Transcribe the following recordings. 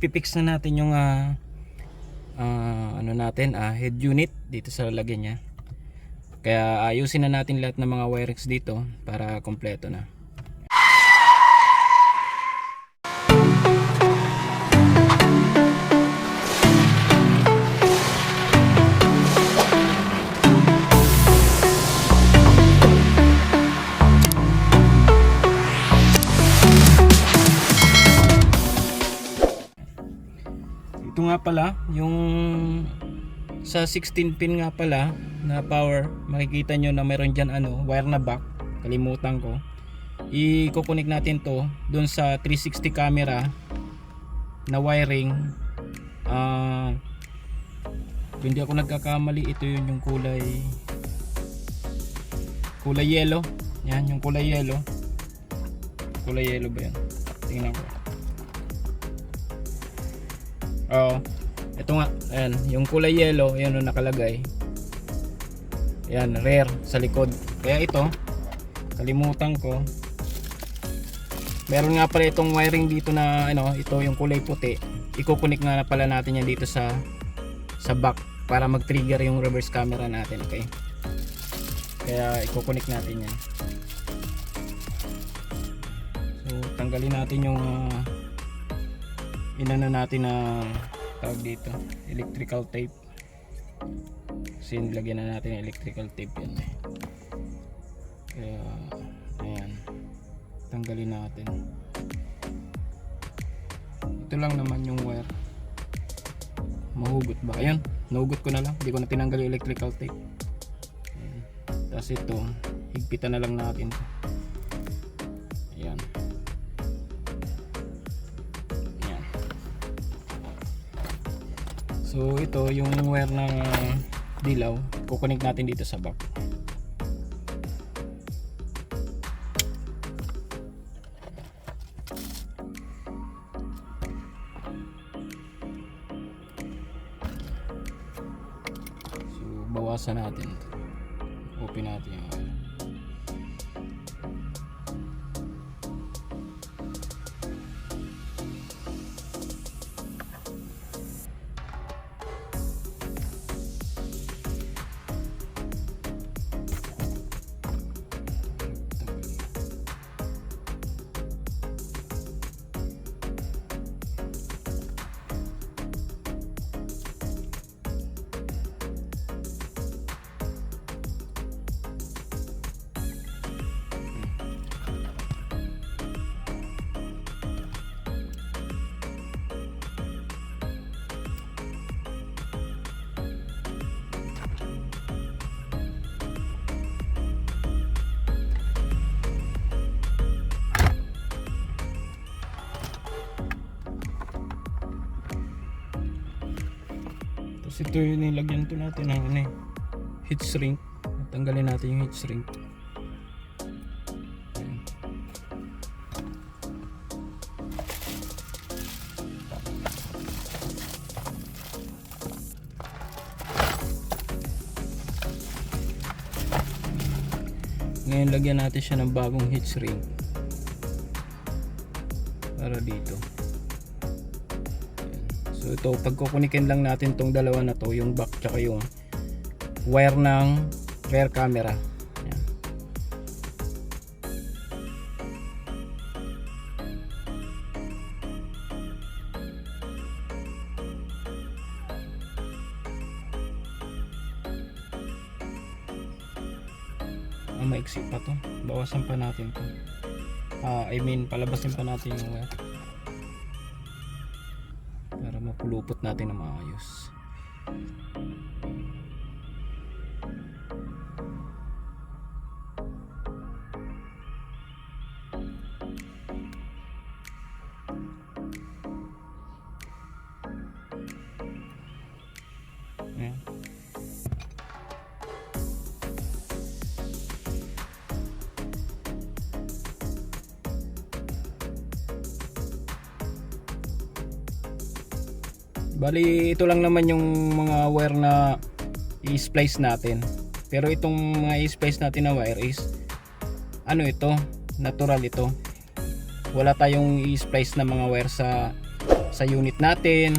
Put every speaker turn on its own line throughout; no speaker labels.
Pipix na natin yung ano natin, head unit dito sa lalagyan niya. Kaya ayusin na natin lahat ng mga wirings dito para kompleto na. Ito nga pala yung sa 16 pin nga pala na power, makikita nyo na meron dyan wire na back, kalimutan ko. I-connect natin to dun sa 360 camera na wiring. Hindi ako nagkakamali, ito yun yung kulay yellow. Yan yung kulay yellow ba yan? Tingnan ko. Ito nga, ayan, yung kulay yellow, ayan yung nakalagay. Ayan, rear sa likod. Kaya ito, kalimutan ko. Meron nga pala itong wiring dito na ito yung kulay puti. Iko-connect nga pala natin yan dito sa back para mag-trigger yung reverse camera natin, okay? Kaya iko-connect natin yan. So, tanggalin natin yung inano natin na tawag dito, electrical tape. Kasi nilagyan na natin yung electrical tape yan. Kaya ayan, tanggalin natin. Ito lang naman yung wire. Mahugot ba? Ayan, nahugot ko na lang, hindi ko na tinanggal yung electrical tape. Ayan. Tapos ito, higpitan na lang natin. Ayan. So ito yung wire ng dilaw, kukunik natin dito sa back. So bawasan natin, open natin yung wire. Ito yung nilagyan to natin ng heat shrink. Tanggalin natin yung heat shrink. Ngayon lagyan natin siya ng bagong heat shrink para dito. So ito, pagkukunikin lang natin tong dalawa na to, yung back tsaka yung wire ng rear camera. Ayan. Maiksi pa to, bawasan pa natin to. Palabasin pa natin yung wire para mapulupot natin na maayos. Ayan. Bali ito lang naman yung mga wire na i-splice natin. Pero itong mga i-splice natin na wire is ito, natural ito. Wala tayong i-splice na mga wire sa sa unit natin,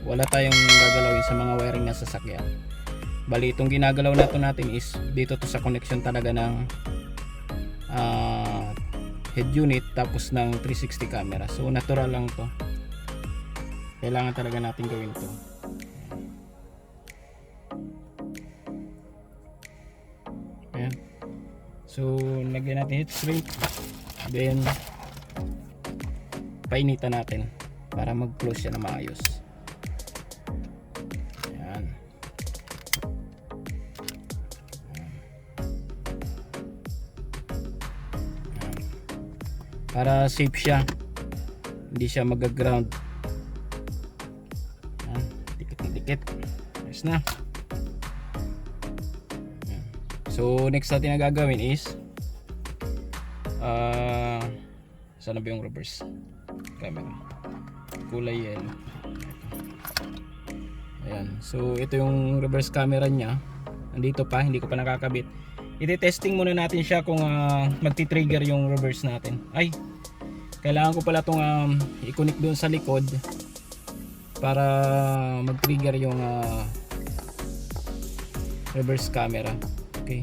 wala tayong gagalawin sa mga wiring na sasakyan. Bali itong ginagalaw natin is dito to sa connection talaga ng head unit tapos ng 360 camera. So natural lang to, kailangan talaga natin gawin to. Ayan. So lagyan natin heat shrink, then painitan natin para mag-close siya na maayos. Ayan. Ayan. Para safe siya, hindi siya mag-ground. Ayan. Dikit-dikit. Ayos na. Ayan. So next natin na gagawin is saan na ba yung reverse camera? Kulay yellow. Ayan. So ito yung reverse camera niya. Nandito pa, hindi ko pa nakakabit. I-testing muna natin siya kung magti-trigger yung reverse natin. Ay, kailangan ko pala itong i-connect doon sa likod para mag-trigger yung reverse camera. Okay.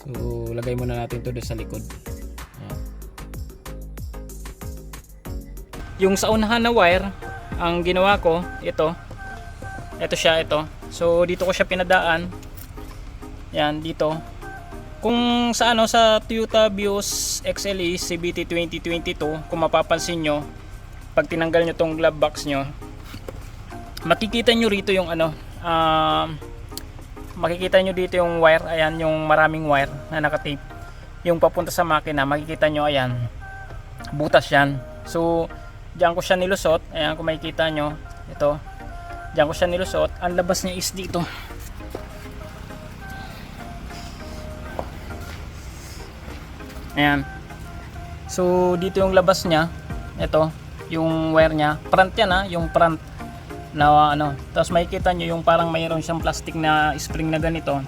So lagay muna natin ito doon sa likod. Yung sa unahan na wire, ang ginawa ko, ito siya, ito. So dito ko siya pinadaan. Yan, dito. Kung sa sa Toyota Vios XLE CVT 2022, kung mapapansin nyo, pag tinanggal nyo tong glove box nyo, makikita nyo rito yung makikita nyo dito yung wire. Ayan, yung maraming wire na nakatape. Yung papunta sa makina, makikita nyo, ayan, butas yan. So diyan ko siya nilusot. Ayan, kung makikita nyo, ito, diyan ko siya nilusot. Ang labas niya is dito. Ayan. So dito yung labas niya. Ito yung wire niya. Front yan, yung front na Tapos makikita nyo yung parang mayroon siyang plastic na spring na ganito.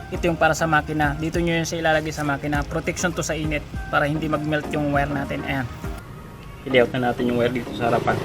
Ito yung para sa makina. Dito nyo yung siya ilalagay sa makina. Protection to sa init para hindi mag-melt yung wire natin. Ayan. I-layout na natin yung wire dito sa harapan.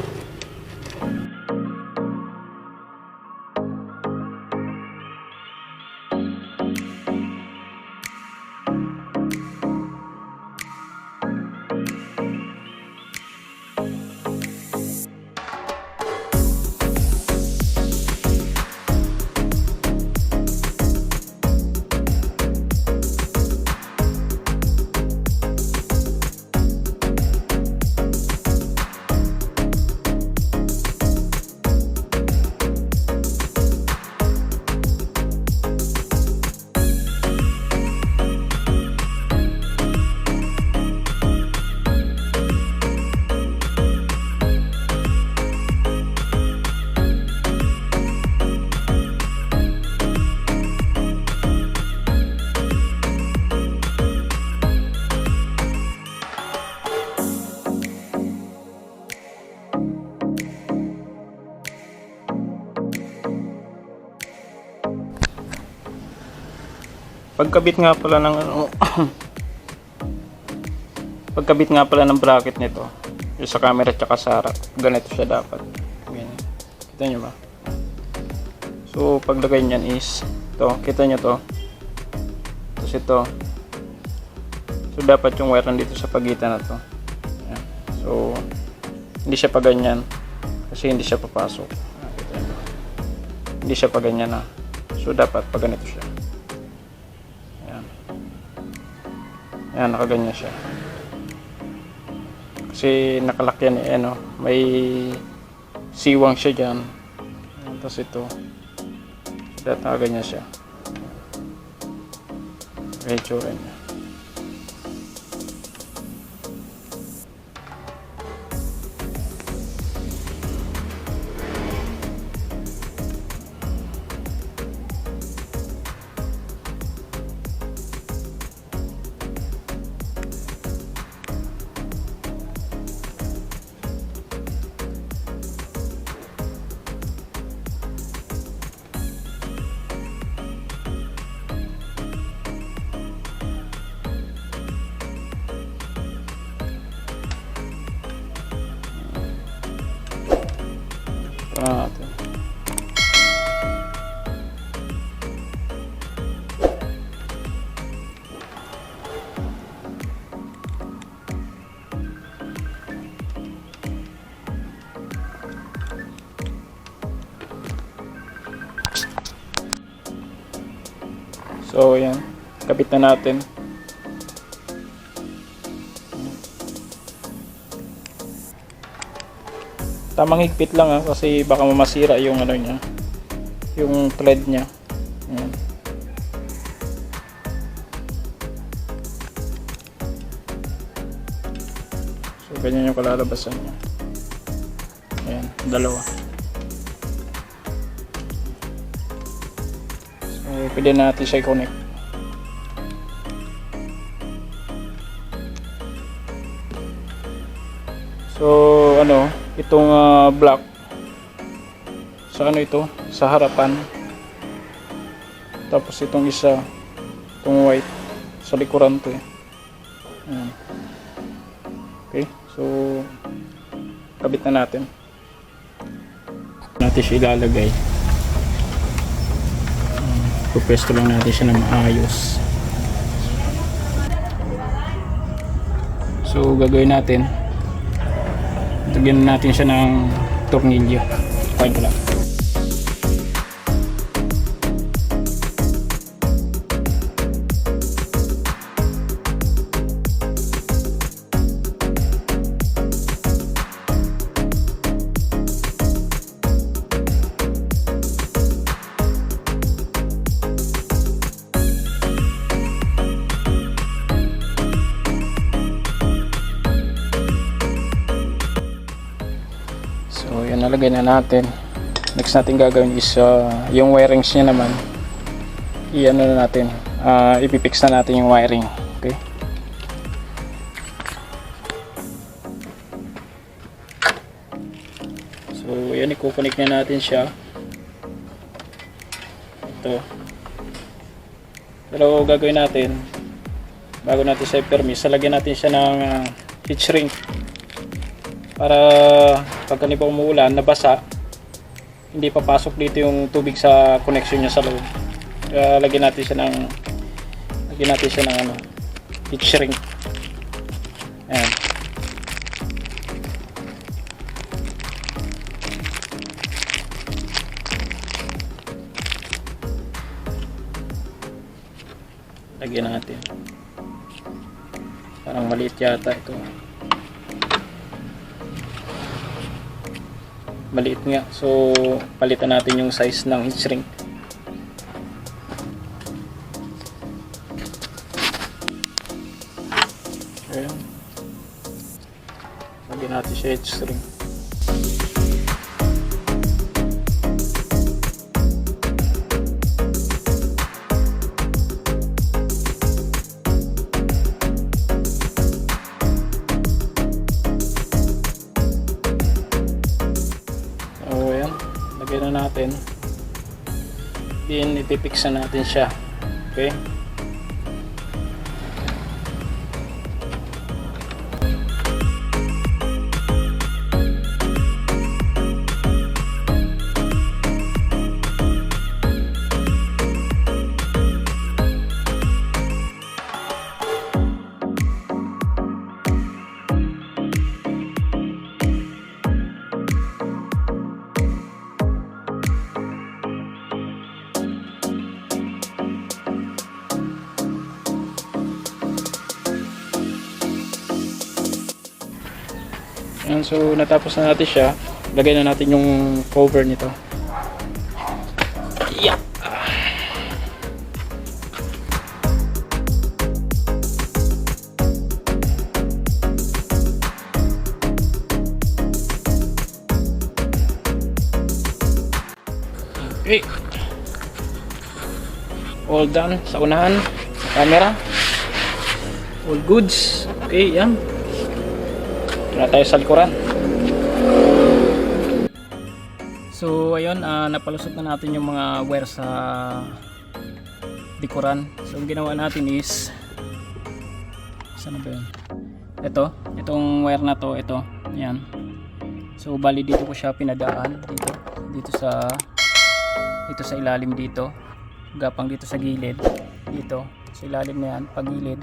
Pagkabit nga pala ng pagkabit nga pala ng bracket nito, yung sa camera at saka sa harap, ganito siya dapat. Ganyan. Kita nyo ba? So paglagay niyan is to, kita nyo to. Tapos ito. So dapat yung wire nandito sa pagitan na to. Ayan. So hindi siya pa ganyan kasi hindi siya papasok. Kita nyo. Hindi siya pa ganyan na. So dapat pa ganito siya. Ayan, nakaganyan siya. Kasi nakalakyan may siwang siya dyan. Tapos ito, dapat nakaganyan siya. Medyo rin niya. Ito natin. So ayan, kabit na natin. Tamang higpit lang kasi baka masira yung ano niya, yung thread niya. Ayan. So ganyan yung kalalabasan niya. Ayan, dalawa. So pwede natin siya i-connect. So ano, itong black sa ano ito, sa harapan, tapos itong isa, itong white sa likuran to Ayan. Okay, so kabit na natin siya ilalagay. Pupesto lang natin siya na maayos. So gagawin natin, lagyan natin siya ng tornilyo. Kain ko lang. So yan, nalagay na natin. Next natin gagawin is yung wirings niya naman, i-ano na natin, ipipix na natin yung wiring. Okay, so yan, i-connect na natin siya. Ito, pero gagawin natin, bago natin siya i-permis, lagyan natin siya ng heat shrink para pag kanina umuulan, nabasa, hindi papasok dito yung tubig sa connection niya sa loob. Kaya lagyan natin siya ng ano, heat shrink. Ayan. Lagyan natin. Parang maliit yata ito. Maliit nga, so palitan natin yung size ng heat shrink. Ayan, lagyan natin siya heat shrink. Lagyan na natin, then ipipix na natin siya. Okay, Ayan, so natapos na natin siya. Lagay na natin yung cover nito. Yeah. Okay. All done sa unahan. Camera. All goods. Okay, yan. Na tayo sa likuran. So ayun, napalusot na natin yung mga wire sa likuran. So ang ginawa natin is, saan ba yun? Itong wire na to, ito, yan. So bali dito ko siya pinadaan dito sa ilalim dito, gapang dito sa gilid, dito sa ilalim na yan, pagilid,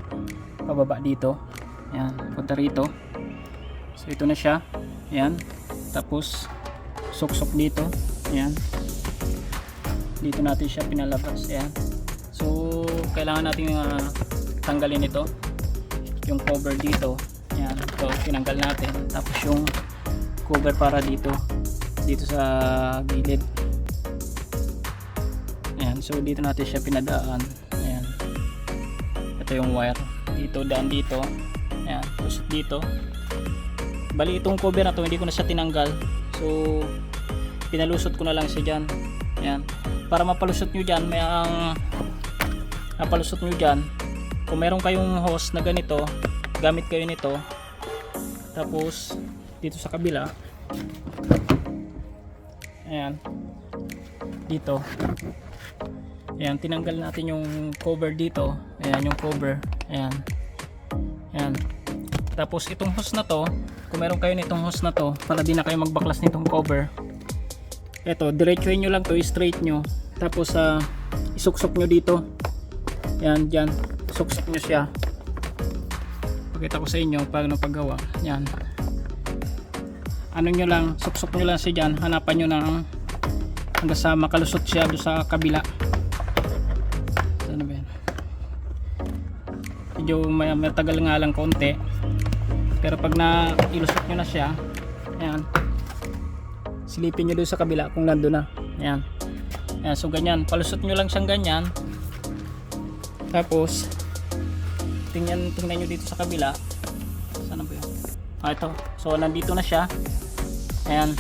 pababa dito, yan, punta rito. So ito na siya, yan, tapos suksok dito, yan, dito natin siya pinalabas, yan. So kailangan natin tanggalin ito, yung cover dito, yan, ito tinanggal natin, tapos yung cover para dito sa gilid. Ayan, so dito natin siya pinadaan. Ayan, ito yung wire dito, daan dito, ayan, tusok dito. Bali itong cover na to hindi ko na siya tinanggal, so pinalusot ko na lang siya dyan. Ayan, para mapalusot nyo dyan, mapalusot nyo dyan, kung meron kayong hose na ganito, gamit kayo nito. Tapos dito sa kabila, ayan, dito, ayan, tinanggal natin yung cover dito, ayan yung cover, ayan, ayan. Tapos itong hose na to, kung meron kayo nitong hose na to, para di na kayo magbaklas nitong cover, eto, diretsuhin nyo lang to, straight nyo, tapos isuksok nyo dito, ayan, dyan, suksok nyo siya. Pakita ko sa inyo paano paggawa, ayan. Ano nyo lang, suksok nyo lang siya dyan, hanapan nyo ng hanggang sa makalusot siya doon sa kabila. Ano ba yan? Medyo matagal nga lang konti, pero pag ilusot nyo na siya, ayan, silipin nyo doon sa kabila kung nandun na, ayan, ayan. So ganyan, palusot nyo lang siyang ganyan, tapos tingnan nyo dito sa kabila, saan ba yun? Ito, so nandito na siya, ayan,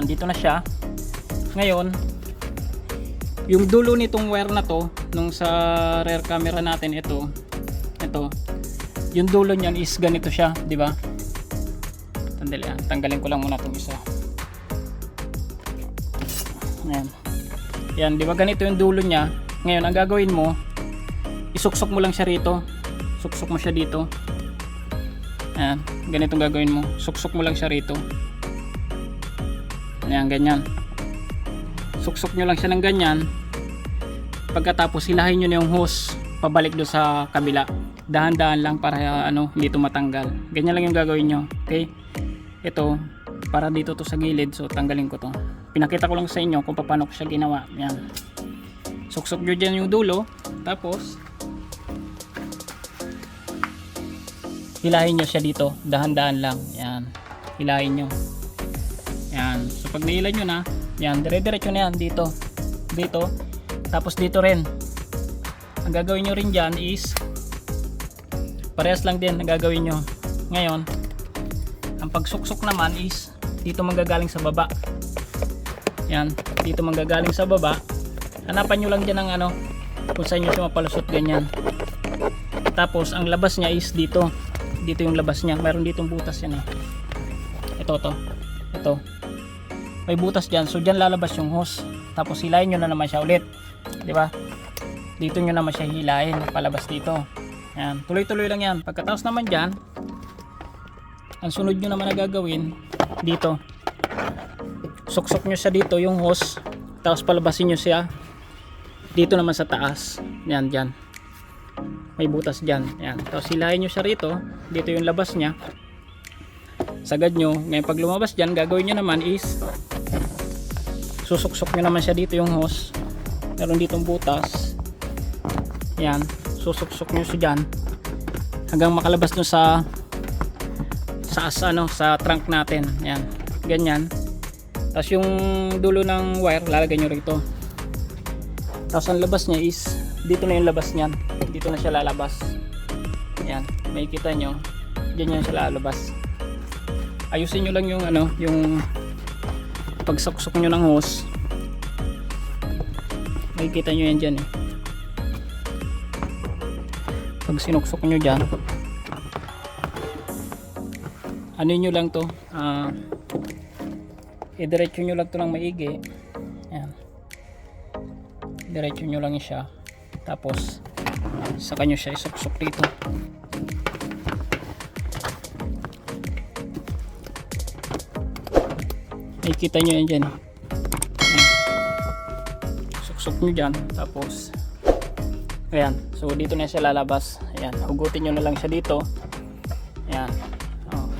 andito na siya. Ngayon yung dulo nitong wire na to, nung sa rear camera natin, ito yung dulo niyan is ganito siya, di ba? Sandali, tanggalin ko lang muna itong isa. Ayan, yan, di ba ganito yung dulo niya. Ngayon ang gagawin mo, isuksok mo lang siya rito, suksok mo siya dito. Ayan, ganitong gagawin mo, suksok mo lang siya rito. Ayan, ganyan, suksok nyo lang siya ng ganyan. Pagkatapos hilahin nyo na yung hose pabalik do sa kabila, dahan-dahan lang para hindi ito matanggal. Ganyan lang yung gagawin nyo, okay? Ito para dito to sa gilid, so tanggalin ko to. Pinakita ko lang sa inyo kung paano ko siya ginawa. Ayan, suksok nyo dyan yung dulo, tapos hilahin nyo siya dito, dahan-dahan lang. Yan, hilahin nyo. Yan, so pag nahila nyo na, yan, dire-diretso na yan dito, dito, tapos dito rin. Ang gagawin nyo rin dyan is parehas lang din ang gagawin nyo. Ngayon ang pagsuksok naman is dito manggagaling sa baba. Yan, dito manggagaling sa baba. Hanapan nyo lang dyan ng kung saan nyo siya mapalusot, ganyan. Tapos ang labas nya is dito yung labas nya, mayroon ditong butas yan eh. Ito may butas dyan, so dyan lalabas yung hose. Tapos hilahin nyo na naman siya ulit, di ba? Dito nyo naman siya hilahin palabas dito. Yan, tuloy-tuloy lang yan. Pagkatapos naman dyan, ang sunod nyo naman na gagawin dito, suksok nyo siya dito yung hose, tapos palabasin nyo siya dito naman sa taas. Yan, dyan may butas dyan, yan. Tapos hilahin nyo siya rito, dito yung labas nya, sagad nyo. Ngayon pag lumabas dyan, gagawin nyo naman is susuksok nyo naman siya dito yung hose, meron ditong butas, yan, susuksok nyo siya dyan hanggang makalabas nyo sa trunk natin. Yan, ganyan. Tapos yung dulo ng wire lalagay nyo rito, tapos ang labas nya is dito na yung labas nyan, dito na siya lalabas. Yan, makikita nyo dyan yan siya lalabas. Ayusin nyo lang yung yung pagsuksok nyo ng hose, makikita nyo yan dyan eh. Pag sinuksok nyo dyan, nyo lang to, idiretso nyo lang to ng maigi. Yan, diretso nyo lang siya, tapos saka nyo siya isuksok dito. Nakikita nyo yan dyan. Suksok nyo dyan. Tapos, ayan. So, dito na siya lalabas. Ayan. Hugutin nyo na lang siya dito. Ayan. Oh.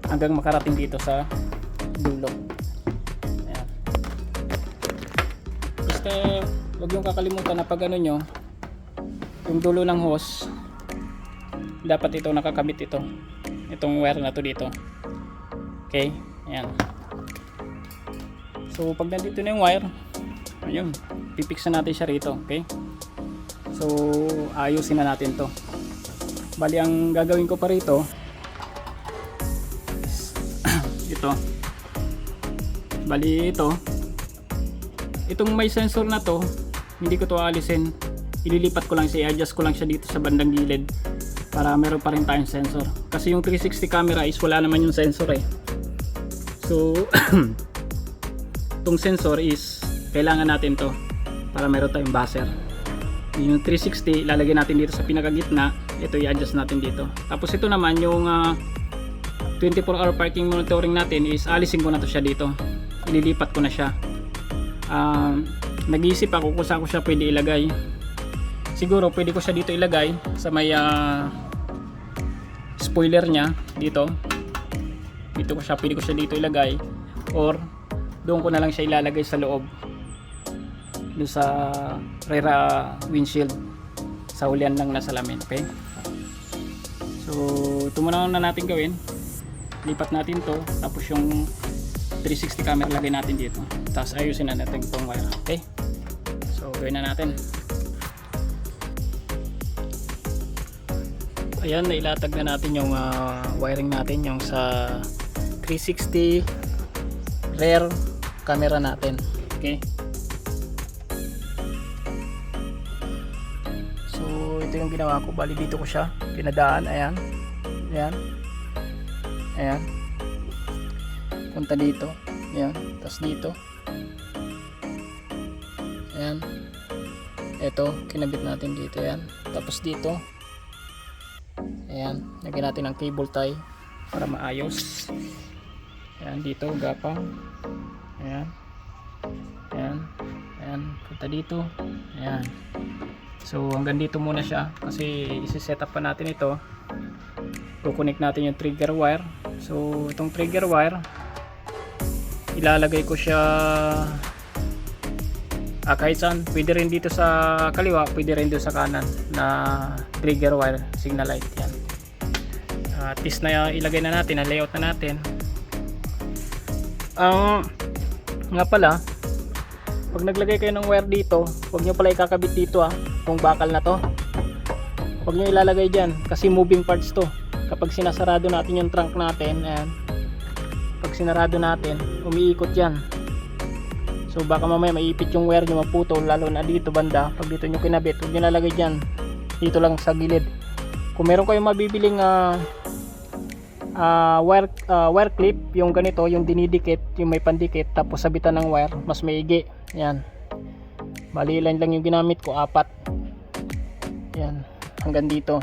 Hanggang makarating dito sa dulo. Ayan. Basta, huwag yung kakalimutan na pag ano nyo, yung dulo ng hose, dapat ito nakakabit ito. Itong wire na to dito. Okay? Ayan. So, pag nandito na yung wire, ayun, pipix na natin siya rito. Okay? So, ayusin na natin to. Bali, ang gagawin ko pa rito, ito. Bali, ito. Itong may sensor na to, hindi ko to aalisin. Ililipat ko lang siya, i-adjust ko lang siya dito sa bandang gilid para meron pa rin tayong sensor. Kasi yung 360 camera is wala naman yung sensor eh. So, itong sensor is kailangan natin to para meron tayong buzzer. Yung 360 ilalagay natin dito sa pinakagitna, ito i-adjust natin dito. Tapos ito naman yung 24-hour parking monitoring natin is alisin ko na to siya dito. Ililipat ko na siya. Nag-iisip ako kung saan ko siya pwede ilagay. Siguro pwede ko siya dito ilagay sa may spoiler niya dito. Dito ko siya, pwede ko siya dito ilagay, or doon ko na lang siya ilalagay sa loob, doon sa rear windshield, sa hulihan lang na salamin. Okay, so ito muna na natin gawin. Lipat natin to, tapos yung 360 camera lagay natin dito, tapos ayusin na natin itong wire. Okay, so gawin na natin. Ayan, nailatag na natin yung wiring natin, yung sa 360 rear camera natin. Okay, so ito yung ginawa ko. Bali, dito ko siya pinadaan. Ayan, ayan, ayan, punta dito. Ayan, tapos dito. Ayan, ito kinabit natin dito. Ayan, tapos dito. Ayan, lagyan natin ng cable tie para maayos. Ayan, dito gapang. Ayan, ayan, ayan, punta dito. Ayan, so hanggang dito muna siya kasi isi-set up pa natin ito. Kukunik natin yung trigger wire. So itong trigger wire, ilalagay ko siya kahit saan. Pwede rin dito sa kaliwa, pwede rin dito sa kanan na trigger wire signal light. Yan, at least na ilagay na natin, na layout na natin. Nga pala, pag naglagay kayo ng wire dito, huwag nyo pala ikakabit dito itong bakal na to. Huwag nyo ilalagay dyan kasi moving parts to. Kapag sinasarado natin yung trunk natin, ayan, pag sinarado natin, umiikot yan. So baka mamaya maiipit yung wire nyo, maputol, lalo na dito banda. Pag dito nyo kinabit, huwag nyo nalagay dyan, dito lang sa gilid. Kung meron kayong mabibiling wire clip, yung ganito, yung dinidikit, yung may pandikit, tapos sabitan ng wire, mas maigi. Yan, bali ilan lang yung ginamit ko, 4. Yan, hanggang dito.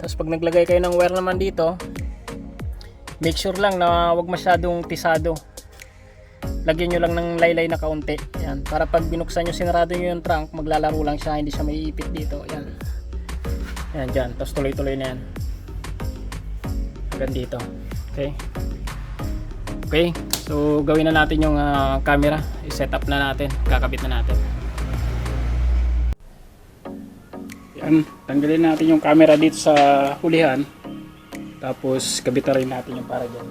Tapos pag naglagay kayo ng wire naman dito, make sure lang na wag masyadong tisado. Lagyan nyo lang ng laylay na kaunti. Yan, para pag binuksan nyo, sinarado nyo yung trunk, maglalaro lang siya, hindi siya maiipit dito. Yan, yan dyan, tapos tuloy tuloy na yan hanggang dito. Okay, okay, so gawin na natin yung camera. I-set up na natin, kakabit na natin. Yan, tanggalin natin yung camera dito sa hulihan, tapos kabitan rin natin yung para dyan.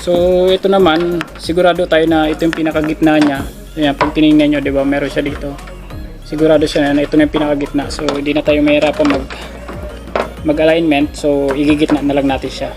So ito naman, sigurado tayo na ito yung pinakagitna niya. Ayan, pag tinignan nyo, diba, meron siya dito. Sigurado siya na ito na yung pinakagitna. So hindi na tayo mahirapan mag-alignment. So igigitna na lang natin siya.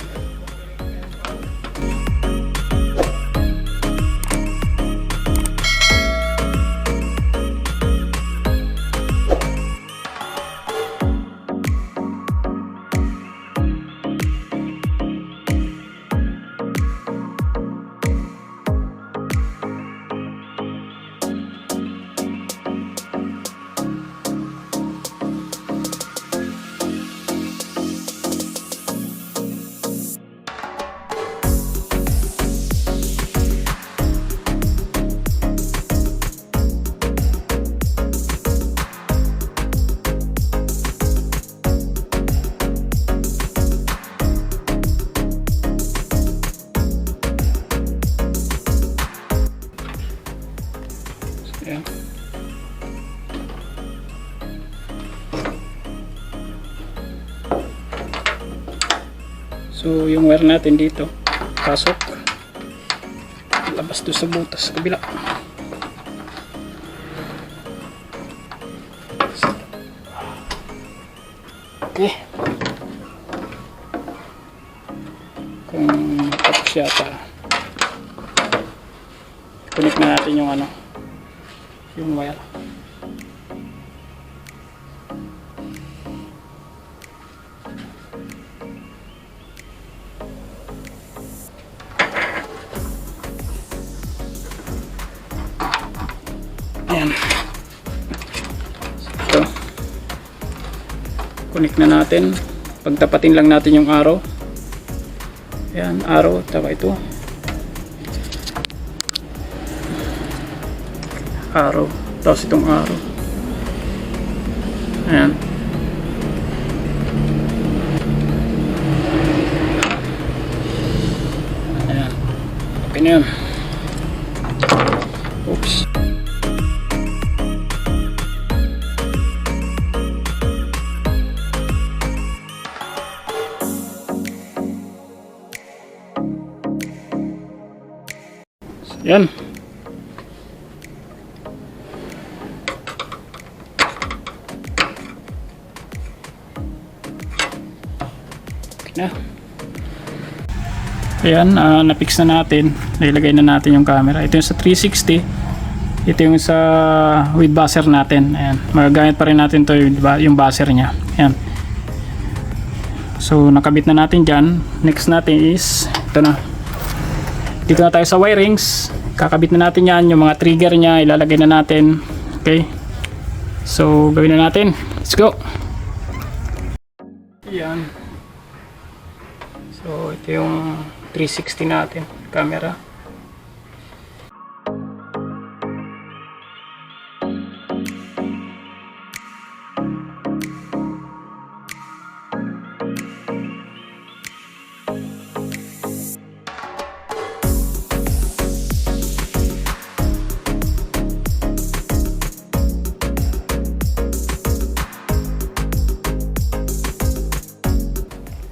So yung wire natin dito, pasok, labas doon sa butas sa kabila. Okay. Kung tapos yata, connect na natin yung ano, yung wire. Ayan. So, connect na natin. Pagtapatin lang natin yung arrow. Ayan, arrow, taka ito. Arrow, tapos itong arrow. Ayan. Ayan. Okay na yun. Oops. Yan. Okay na. Ayan, na-fix na natin. Nailagay na natin yung camera. Ito yung sa 360. Ito yung sa with buzzer natin. Ayan. Magagamit pa rin natin to yung buzzer nya. Ayan. So, nakabit na natin dyan. Next natin is, ito na. Dito na tayo sa wirings. Kakabit na natin yan. Yung mga trigger nya, ilalagay na natin. Okay. So, gawin na natin. Let's go. Yan. So, ito yung 360 natin. Camera.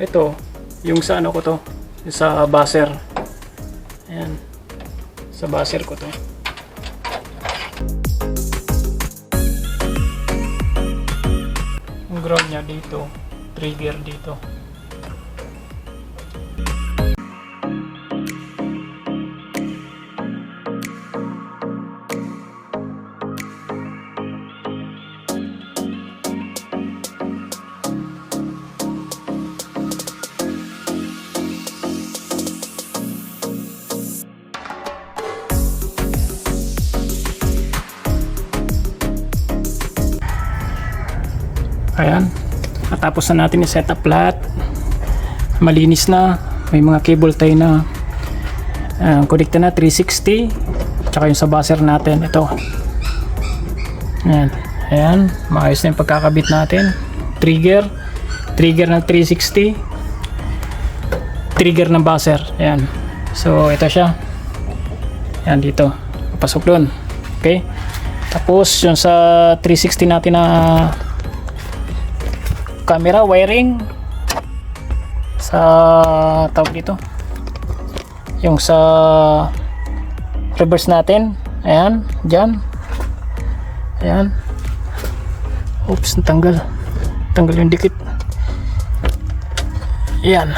Ito, yung sa ano ko to, sa buzzer. Ayan. Sa buzzer ko to. Yung ground niya dito, trigger dito. Ayan, natapos na natin i-set up lahat. Malinis na, may mga cable tayo na connect na 360, tsaka yung sa buzzer natin, ito. Ayan, ayan, maayos na yung pagkakabit natin. Trigger ng 360, trigger ng buzzer. Ayan, so ito siya. Ayan, dito, papasok doon. Okay, tapos yung sa 360 natin na camera wiring sa tawag dito, yung sa reverse natin, ayan, dyan, ayan, oops, tanggal yung dikit, ayan,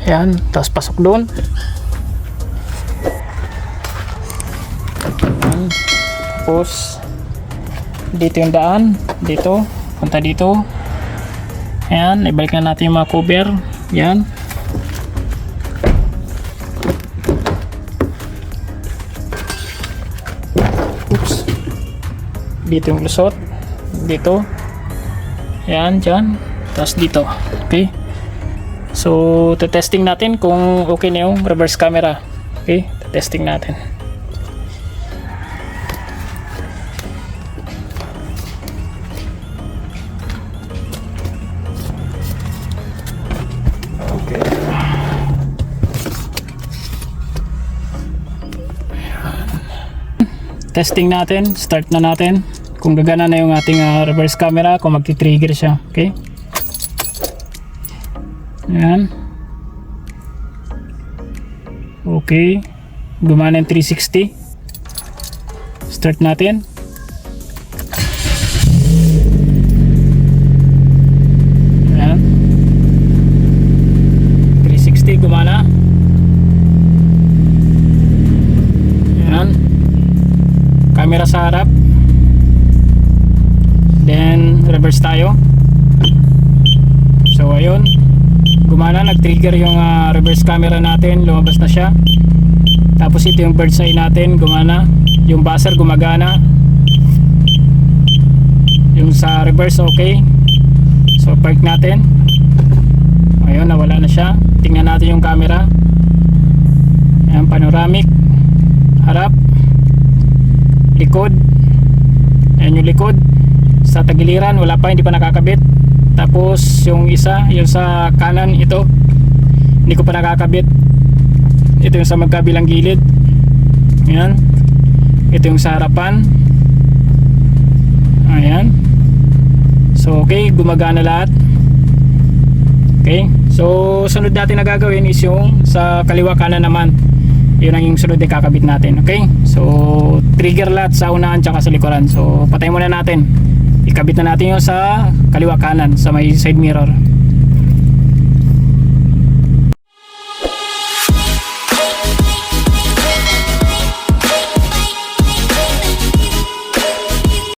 ayan, tapos pasok doon, ayan. Tapos dito yung daan, dito punta dito. Ayan, ibalik na natin yung mga cover. Yan. Oops. Dito yung lusot. Dito. Ayan, dyan. Tapos dito. Okay. So, testing natin kung okay na yung reverse camera. Okay, testing natin. Testing natin, start na natin kung gagana na yung ating reverse camera, kung magti-trigger siya. Okay, Ayan. Okay. Gumana yung 360. Start natin. Ayan. 360 gumana. Ayan. Camera sa harap. Then reverse tayo. So ayun. Gumana, nag-trigger yung reverse camera natin, lumabas na siya. Tapos ito yung bird's eye natin, gumana. Yung buzzer gumagana. Yung sa reverse okay. So park natin. Ayun, nawala na siya. Tingnan natin yung camera. Ayan, panoramic. Harap. Likod. Ayan yung likod. Sa tagiliran, wala pa, hindi pa nakakabit. Tapos yung isa, yung sa kanan, ito hindi ko pa nakakabit. Ito yung sa magkabilang gilid. Ayan. Ito yung sa harapan. Ayan. So okay, gumagana lahat. Okay. So sunod natin na gagawin is yung sa kaliwa kanan naman. Yun ang yung sunod na kakabit natin. Okay. So trigger lahat sa unahan tsaka sa likuran. So patayin muna natin. Ikabit na natin yung sa kaliwa kanan sa may side mirror.